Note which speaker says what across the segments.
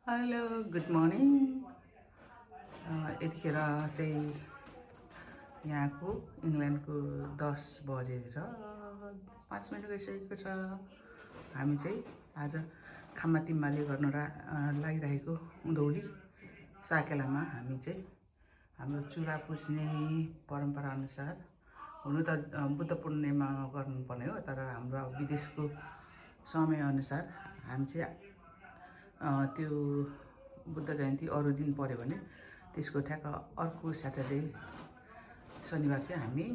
Speaker 1: Hello good morning. यतिखेर चाहिँ यहाँको इङ्ल्यान्डको 10 बजेर 5 मिनट गइसकेको छ। हामी चाहिँ आज खाममा तिम्माले गर्न लागिरहेको उँधौली साकेलामा हामी चाहिँ हाम्रो चुरा पुज्ने परम्पराअनुसार हुनु त बुद्ध पूर्णिमामा गर्नुपर्ने हो, तर हाम्रो विदेशको समयअनुसार हामी चाहिँ त्यो बुद्ध जयन्ती अरू दिन पऱ्यो भने त्यसको ठ्याक्क अर्को स्याटरडे शनिबार चाहिँ हामी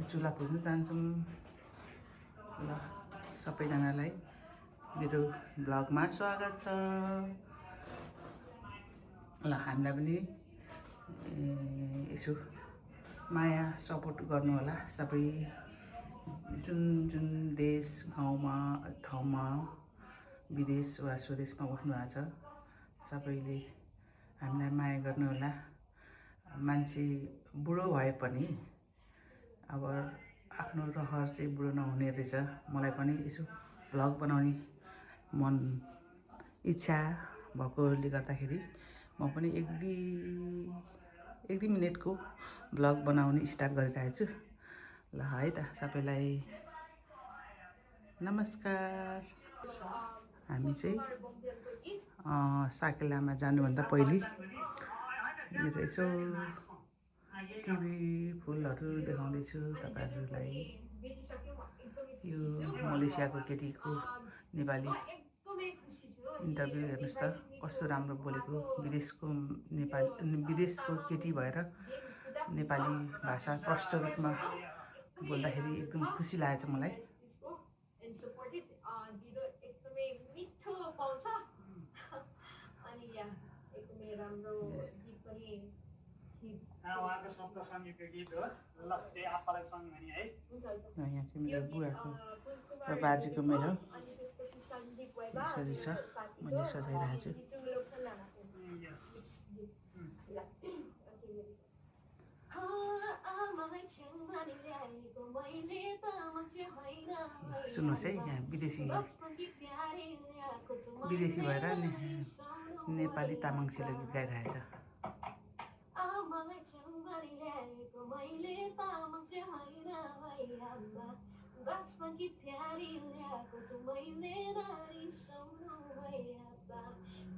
Speaker 1: चुला पुज्नु जान्छौँ। ल सबैजनालाई मेरो ब्लगमा स्वागत छ। ल हामीलाई पनि यसो माया सपोर्ट गर्नु होला। सबै जुन जुन देश गाउँमा ठाउँमा विदेश वा स्वदेशमा बस्नु भएको छ सबैले हामीलाई माया गर्नु होला। मान्छे बुढो भए पनि अब आफ्नो रहर चाहिँ बुढो नहुने रहेछ। मलाई पनि यसो भ्लग बनाउने मन इच्छा भएकोले गर्दाखेरि म पनि एक दुई मिनटको भ्लग बनाउने स्टार्ट गरिरहेको छु। ल है त सबैलाई नमस्कार। हामी चाहिँ साकेलामा जानुभन्दा पहिले मेरो यसो टिभी फुलहरू देखाउँदैछु तपाईँहरूलाई। यो मलेसियाको केटीको नेपाली इन्टरभ्यू हेर्नुहोस् त कस्तो राम्रो बोलेको। विदेशको केटी भएर नेपाली भाषा प्रष्ट रूपमा बोल्दाखेरि एकदम खुसी लागेको छ मलाई।
Speaker 2: एकदमै मिठो पाउँछ अनि यहाँ एकदमै राम्रो गीत पनि
Speaker 3: उहाँको शब्द सङ्गीतको गीत हो। ल त्यही आप्पालाई सङ्ग भने है।
Speaker 1: यहाँ चाहिँ मेरो बुवाको र बाजेको मेरो यसरी छ, मैले सजाइरहेको छु। सुन्नुहोस् है, यहाँ विदेशी भएर नेपाली तामाङ सेलो गीत गाइरहेछ।
Speaker 2: बचपन की प्यारी ल्याएको छु मैले नारी सम्झनु भएका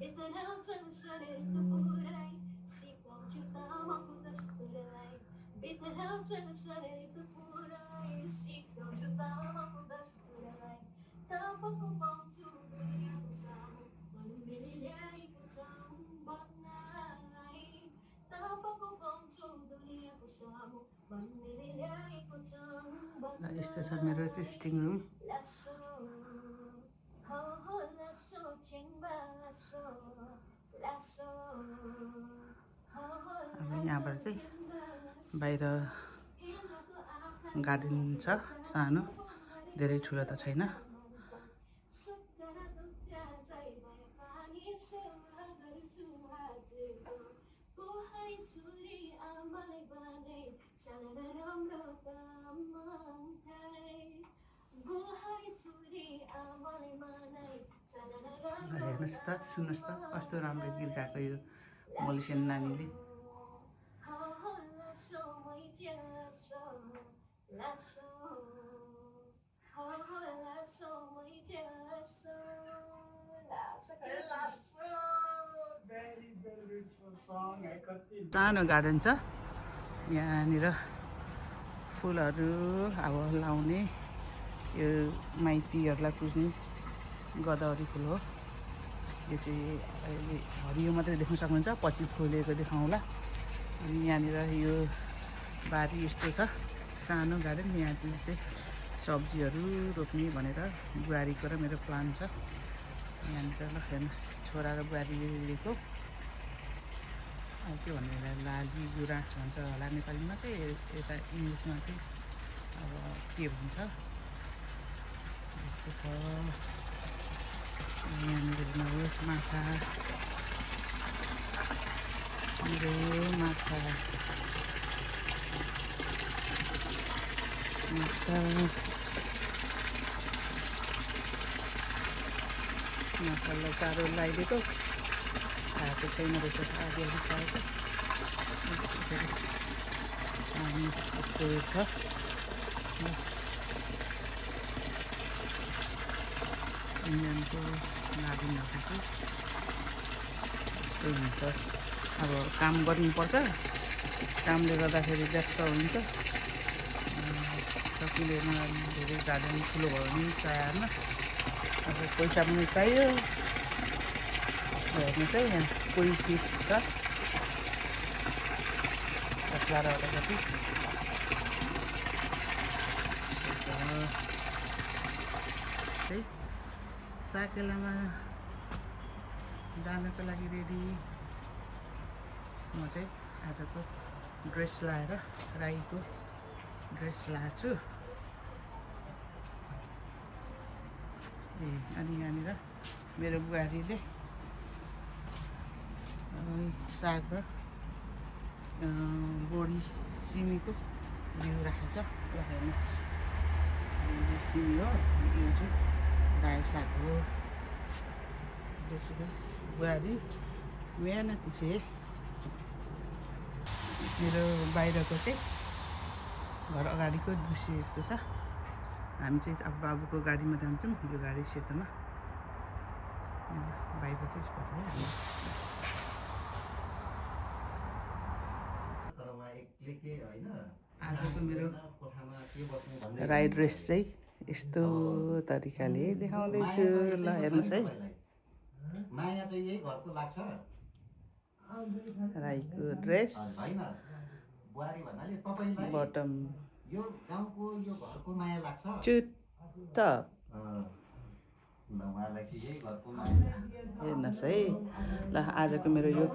Speaker 2: इतना चलसरे त पुरै सिकाउँछु तामाङको दस्तुरलाई बितना चलसरे त पुरै सिकाउँछु तामाङको दस्तुरलाई तामाङको पाउँछु दुनियाँको सामु मैले ल्याएको छ भन्नलाई तामाङको पाउँछु दुनियाँको सामु मैले ल्याएको छ।
Speaker 1: यस्तो छ मेरो चाहिँ सिटिङ रुम। अब यहाँबाट चाहिँ बाहिर गार्डन छ सानो, धेरै ठुलो त छैन। हेर्नुहोस् त, सुन्नुहोस् त कस्तो राम्रो गीत गाएको यो मलेसियन नानीले। सानो गार्डन छ यहाँनिर, फुलहरू अब लाउने यो माइतीहरूलाई पुज्ने गदावरी फुल हो। यो चाहिँ अहिले हरियो मात्रै देख्न सक्नुहुन्छ, पछि फुलेको देखाउँला। अनि यहाँनिर यो बारी यस्तो छ सानो गार्डन। यहाँतिर चाहिँ सब्जीहरू रोप्ने भनेर बुहारीको र मेरो प्लान छ। यहाँनिर ल हेर्नु छोरा र बुहारीले लिएको के भनेर लाली गुराँस भन्छ होला नेपालीमा चाहिँ, यता इङ्ग्लिसमा चाहिँ अब के भन्छ यस्तो छ। यहाँनिर हेर्नुहोस् माछा, माछा माछालाई चारो लगाइदिएको खाएको छैन रहेछ आधी खाएको अनि यस्तो छ इन्जनको लागि नखाएको यस्तै हुन्छ अब काम गर्नुपर्छ कामले गर्दाखेरि व्यस्त हुन्छ सकिँदैन धेरै गार्डन ठुलो भयो भने चाहिएन अब पैसा पनि चाहियो हेर्नु चाहिँ यहाँ कोही फिस छ 10-12 कति चाहिँ साकेलामा जानको लागि रेडी म चाहिँ आजको ड्रेस लाएर राईको ड्रेस लाएको छु अनि यहाँनिर मेरो बुहारीले साग र बोडी सिमीको बिउ राखेको छ ल हेर्नुहोस् यो चाहिँ सिमी हो यो चाहिँ रायो साग हो त्यसको बुहारी मेहनती छ मेरो बाहिरको चाहिँ घर अगाडिको दृश्य यस्तो छ हामी चाहिँ अब बाबुको गाडीमा जान्छौँ यो गाडी सेतोमा बाहिर चाहिँ यस्तो छ है आजको मेरो राई ड्रेस चाहिँ यस्तो तरिकाले देखाउँदैछु ल हेर्नुहोस् है
Speaker 4: माया चाहिँ यही घरको लाग्छ
Speaker 1: राईको ड्रेस
Speaker 4: बुहारी भन्नाले तपाईलाई
Speaker 1: बटम
Speaker 4: यो गाउँको यो घरको माया लाग्छ
Speaker 1: चुत्त
Speaker 4: उहाँलाई चाहिँ यही घरको माया
Speaker 1: हेर्नुहोस् है ल आजको मेरो यो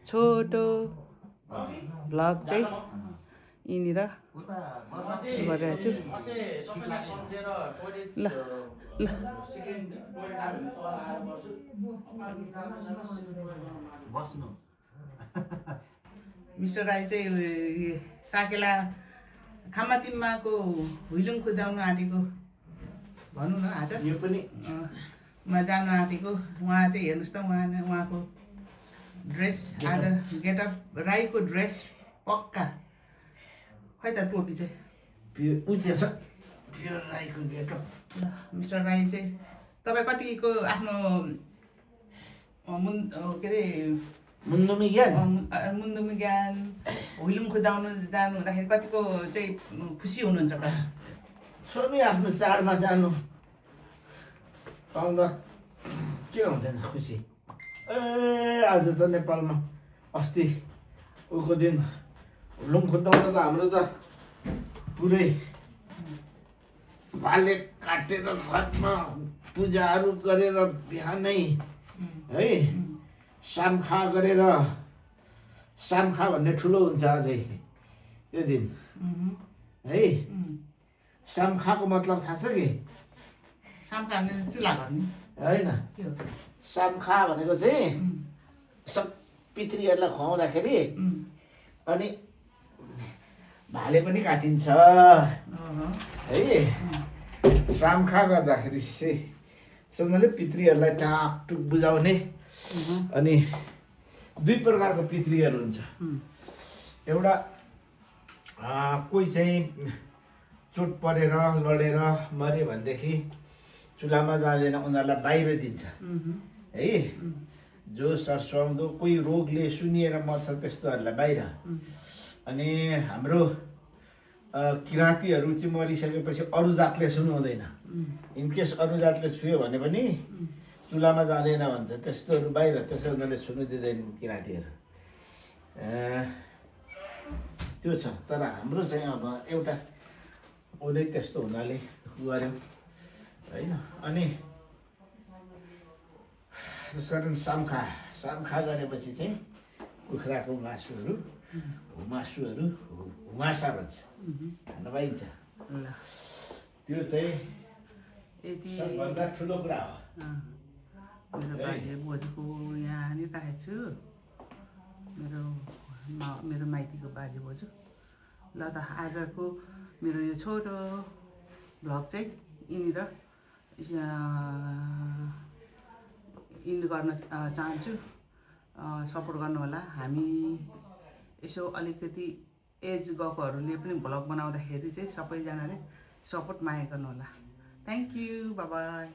Speaker 1: छोटो भ्लग चाहिँ यहीँनिर गरिरहेको छु ल ल
Speaker 4: बस्नु
Speaker 1: मिस्टर राई चाहिँ साकेला खामातिम्माको हुइलुङ खुदाउनु आँटेको भनौँ न आज
Speaker 4: यो पनि
Speaker 1: मा जानु आँटेको उहाँ चाहिँ हेर्नुहोस् त उहाँको ड्रेस आज गेटअप राईको ड्रेस पक्का खै त टोपी चाहिँ
Speaker 4: उतेछ प्योर राईको गेटअप
Speaker 1: ल मिस्टर राई चाहिँ तपाईँ कतिको आफ्नो के अरे
Speaker 4: मुन्नुमी ज्ञान
Speaker 1: मुन्दुमी ज्ञान हुइलुङ खुदाउनु जानु हुँदाखेरि कतिको चाहिँ खुसी हुनुहुन्छ त
Speaker 4: सबै आफ्नो चाडमा जानु पाउँदा के हुँदैन खुसी ए आज त नेपालमा अस्ति उको दिन हुलुङ खुदाउँदा त हाम्रो त पुरै बाले काटेर घरमा पूजाहरू गरेर बिहानै है सामखा गरेर सामखा भन्ने ठुलो हुन्छ अझै त्यो दिन है सामखाको मतलब थाहा छ कि
Speaker 1: सामखा चुला गर्ने
Speaker 4: होइन
Speaker 1: के हो
Speaker 4: सामखा भनेको चाहिँ सब पितृहरूलाई खुवाउँदाखेरि अनि भाले पनि काटिन्छ है सामखा गर्दाखेरि चाहिँ सँगले पितृहरूलाई टाकटुक बुझाउने अनि दुई प्रकारको पितृहरू हुन्छ एउटा कोही चाहिँ चोट परेर लडेर मऱ्यो भनेदेखि चुलामा जाँदैन उनीहरूलाई बाहिर दिन्छ है जो सरसुहाउँदो कोही रोगले सुनिएर मर्छ त्यस्तोहरूलाई बाहिर अनि हाम्रो किराँतीहरू चाहिँ मरिसकेपछि अरू जातले सुनाउँदैन इनकेस अरू जातले छुयो भने पनि चुलामा जाँदैन भन्छ त्यस्तोहरू बाहिर त्यसो उनीहरूले छुनु दिँदैन किराँतीहरू त्यो छ तर हाम्रो चाहिँ अब एउटा उनी त्यस्तो हुनाले गऱ्यौँ होइन अनि त्यस कारण सामखा गरेपछि चाहिँ कुखुराको मासुहरू हुमासा भन्छ खान पाइन्छ त्यो चाहिँ
Speaker 1: यति
Speaker 4: सबभन्दा ठुलो कुरा हो
Speaker 1: मेरो बाजे बोजूको यहाँ नि राखेको छु मेरो माइतीको बाजे बोजू ल त आजको मेरो यो छोटो भ्लग चाहिँ यहीँनिर इन्ड गर्न चाहन्छु। सपोर्ट गर्नुहोला। हामी यसो अलिकति एज गएकोहरूले पनि भ्लग बनाउँदाखेरि चाहिँ सबैजनाले सपोर्ट माया गर्नुहोला। Thank you, by by.